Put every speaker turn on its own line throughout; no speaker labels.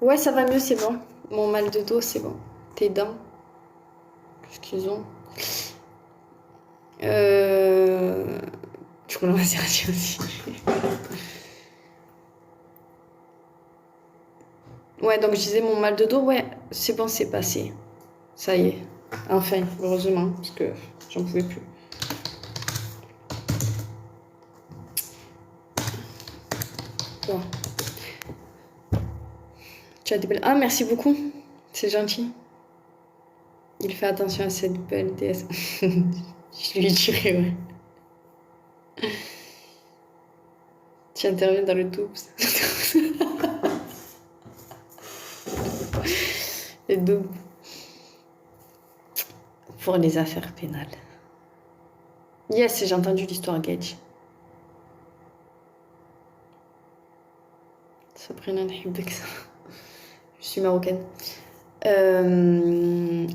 Ouais, ça va mieux, c'est bon. Mon mal de dos, c'est bon. Tes dents, qu'est-ce qu'ils ont? Tu commences à dire aussi. Ouais, donc je disais mon mal de dos, ouais, c'est bon, c'est passé. Ça y est. Enfin, heureusement, parce que j'en pouvais plus. Bon. Tu as des belles... Ah, merci beaucoup. C'est gentil. Il fait attention à cette belle déesse. Je lui dirai, ouais. Tu interviens dans le double. Le double. Pour les affaires pénales. Yes, j'ai entendu l'histoire Gage. Sabrina نحبك. Je suis marocaine.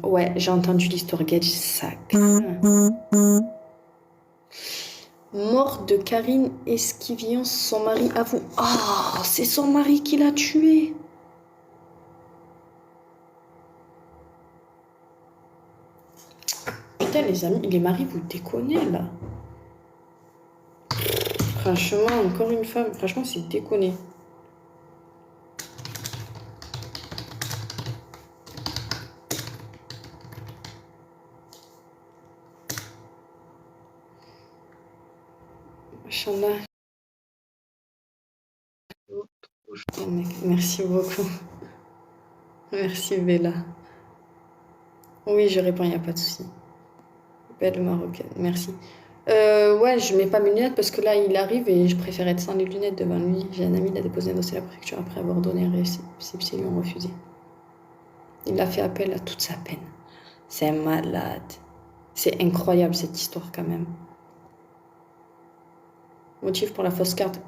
Ouais, j'ai entendu l'histoire Gage, ça craint. Mort de Karine Esquivillon, son mari avoue. Ah, c'est son mari qui l'a tué. Putain, les amis, les maris, vous déconnez là. Franchement, encore une femme, franchement, c'est déconné. Machallah. Oh, mec, merci beaucoup. Merci Bella. Oui, je réponds, il n'y a pas de souci. Belle marocaine, merci. Ouais, je mets pas mes lunettes parce que là, il arrive et je préfère être sans les lunettes devant lui. J'ai un ami, il a déposé un dossier à la préfecture après avoir donné un récépissé, ils lui ont refusé. Il a fait appel à toute sa peine. C'est un malade. C'est incroyable cette histoire quand même. Motif pour la fausse carte.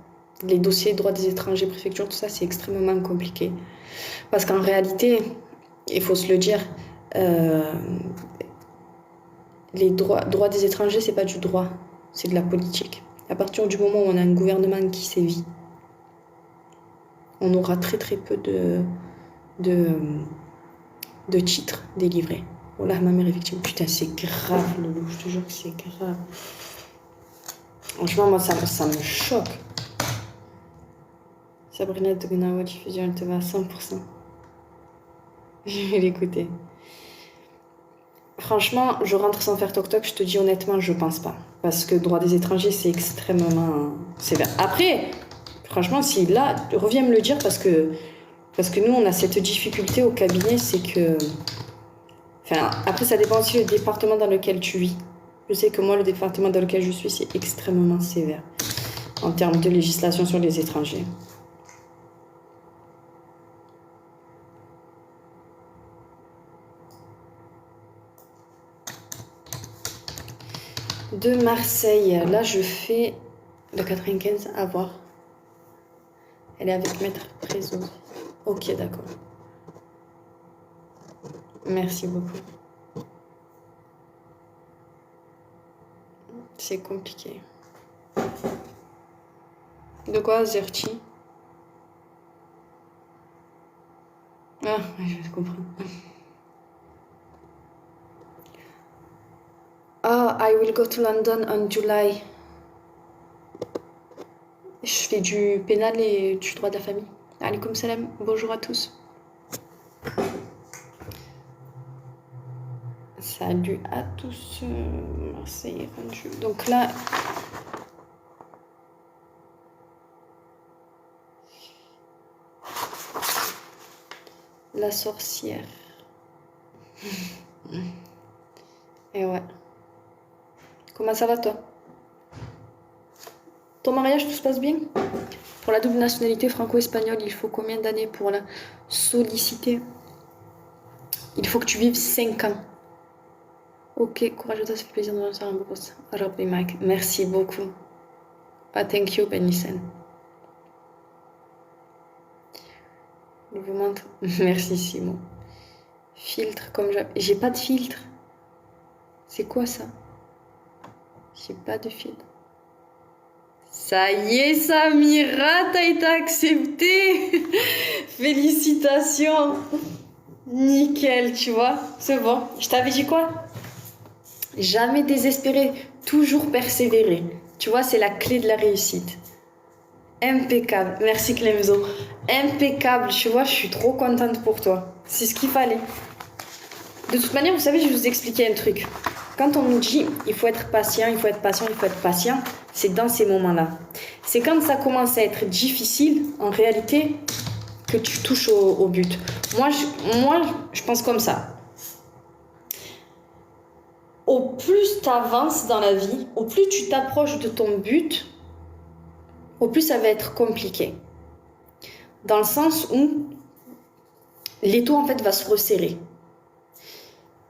Les dossiers droits des étrangers, préfecture, tout ça, c'est extrêmement compliqué. Parce qu'en réalité, il faut se le dire, les droits des étrangers, c'est pas du droit, c'est de la politique. À partir du moment où on a un gouvernement qui sévit, on aura très très peu de titres délivrés. Oh là, ma mère est victime. Putain, c'est grave, Loulou, je te jure que c'est grave. Franchement, moi, ça me choque. Sabrina de Gnawa diffusion, elle te va à 100%. Je vais l'écouter. Franchement, je rentre sans faire toc-toc, je te dis honnêtement, je pense pas. Parce que droit des étrangers, c'est extrêmement sévère. Après, franchement, si là, reviens me le dire parce que nous, on a cette difficulté au cabinet, c'est que... Enfin, après, ça dépend aussi du département dans lequel tu vis. Je sais que moi, le département dans lequel je suis, c'est extrêmement sévère en termes de législation sur les étrangers. De Marseille, là, je fais le 95 à voir. Elle est avec Maître Prézo. Ok, d'accord. Merci beaucoup. C'est compliqué. De quoi, Zerti? Ah, je comprends. Ah, I will go to London on July. Je fais du pénal et du droit de la famille. Alaikum salam, bonjour à tous. Salut à tous, Marseille. Donc là... La sorcière. Et ouais. Comment ça va toi? Ton mariage, tout se passe bien? Pour la double nationalité franco-espagnole, il faut combien d'années pour la solliciter? Il faut que tu vives 5 ans. Ok, courage à toi, ça fait plaisir de relancer un beau poste. Rabbi Mike, merci beaucoup. Ah, thank you, Benison. Je vous montre. Merci, Simon. Filtre, comme j'ai pas de filtre. C'est quoi ça? J'ai pas de fil. Ça y est, Samira, t'as été acceptée. Félicitations. Nickel, tu vois. C'est bon. Je t'avais dit quoi? Jamais désespérer, toujours persévérer. Tu vois, c'est la clé de la réussite. Impeccable. Merci Clemzo. Impeccable. Tu vois, je suis trop contente pour toi. C'est ce qu'il fallait. De toute manière, vous savez, je vais vous expliquer un truc. Quand on nous dit il faut être patient, il faut être patient, il faut être patient, c'est dans ces moments-là. C'est quand ça commence à être difficile, en réalité, que tu touches au but. Moi, je pense comme ça. Au plus tu avances dans la vie, au plus tu t'approches de ton but, au plus ça va être compliqué. Dans le sens où l'étau, en fait, va se resserrer.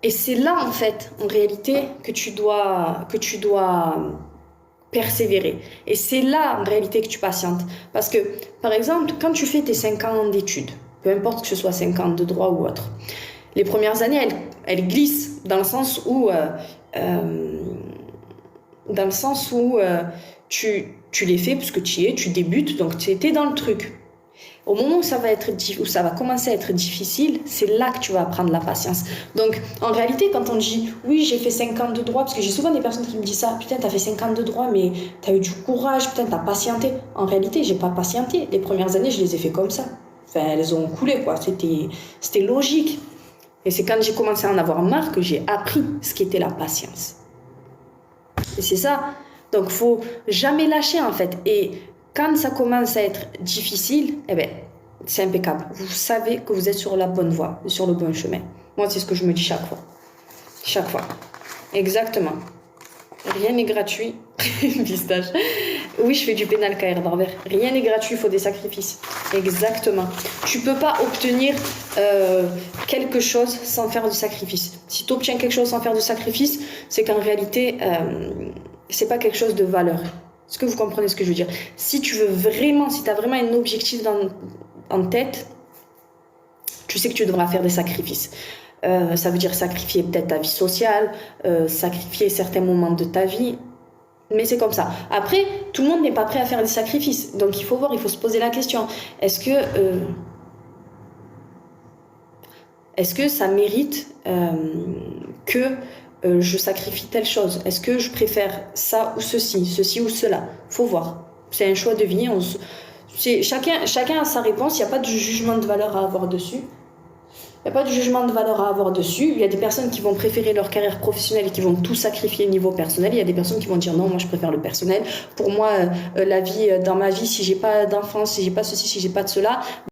Et c'est là, en fait, en réalité, que tu dois persévérer. Et c'est là, en réalité, que tu patientes. Parce que, par exemple, quand tu fais tes 5 ans d'études, peu importe que ce soit 5 ans de droit ou autre, les premières années, elles glissent dans le sens où, tu les fais parce que tu y es, tu débutes, donc tu étais dans le truc. Au moment où ça va commencer à être difficile, c'est là que tu vas apprendre la patience. Donc, en réalité, quand on dit « Oui, j'ai fait 5 ans de droit », parce que j'ai souvent des personnes qui me disent ça, « Putain, t'as fait 5 ans de droit, mais t'as eu du courage, putain, t'as patienté. » En réalité, j'ai pas patienté. Les premières années, je les ai fait comme ça. Enfin, elles ont coulé, quoi. C'était logique. Et c'est quand j'ai commencé à en avoir marre que j'ai appris ce qu'était la patience. Et c'est ça. Donc, faut jamais lâcher, en fait. Et quand ça commence à être difficile, eh ben, c'est impeccable. Vous savez que vous êtes sur la bonne voie, sur le bon chemin. Moi, c'est ce que je me dis chaque fois. Chaque fois. Exactement. Rien n'est gratuit. Pistache. Oui, je fais du pénal KR Barber. Rien n'est gratuit, il faut des sacrifices. Exactement. Tu peux pas obtenir quelque chose sans faire de sacrifice. Si tu obtiens quelque chose sans faire de sacrifice, c'est qu'en réalité, c'est pas quelque chose de valeur. Est-ce que vous comprenez ce que je veux dire? Si tu veux vraiment, si tu as vraiment un objectif en tête, tu sais que tu devras faire des sacrifices. Ça veut dire sacrifier peut-être ta vie sociale, sacrifier certains moments de ta vie. Mais c'est comme ça. Après, tout le monde n'est pas prêt à faire des sacrifices. Donc il faut voir, il faut se poser la question. Est-ce que ça mérite que je sacrifie telle chose? Est-ce que je préfère ça ou ceci ou cela? Faut voir. C'est un choix de vie. Chacun a sa réponse. Il n'y a pas de jugement de valeur à avoir dessus. Il n'y a pas de jugement de valeur à avoir dessus. Il y a des personnes qui vont préférer leur carrière professionnelle et qui vont tout sacrifier au niveau personnel. Il y a des personnes qui vont dire non, moi je préfère le personnel. Pour moi, la vie, dans ma vie, si j'ai pas d'enfant, si j'ai pas ceci, si j'ai pas de cela,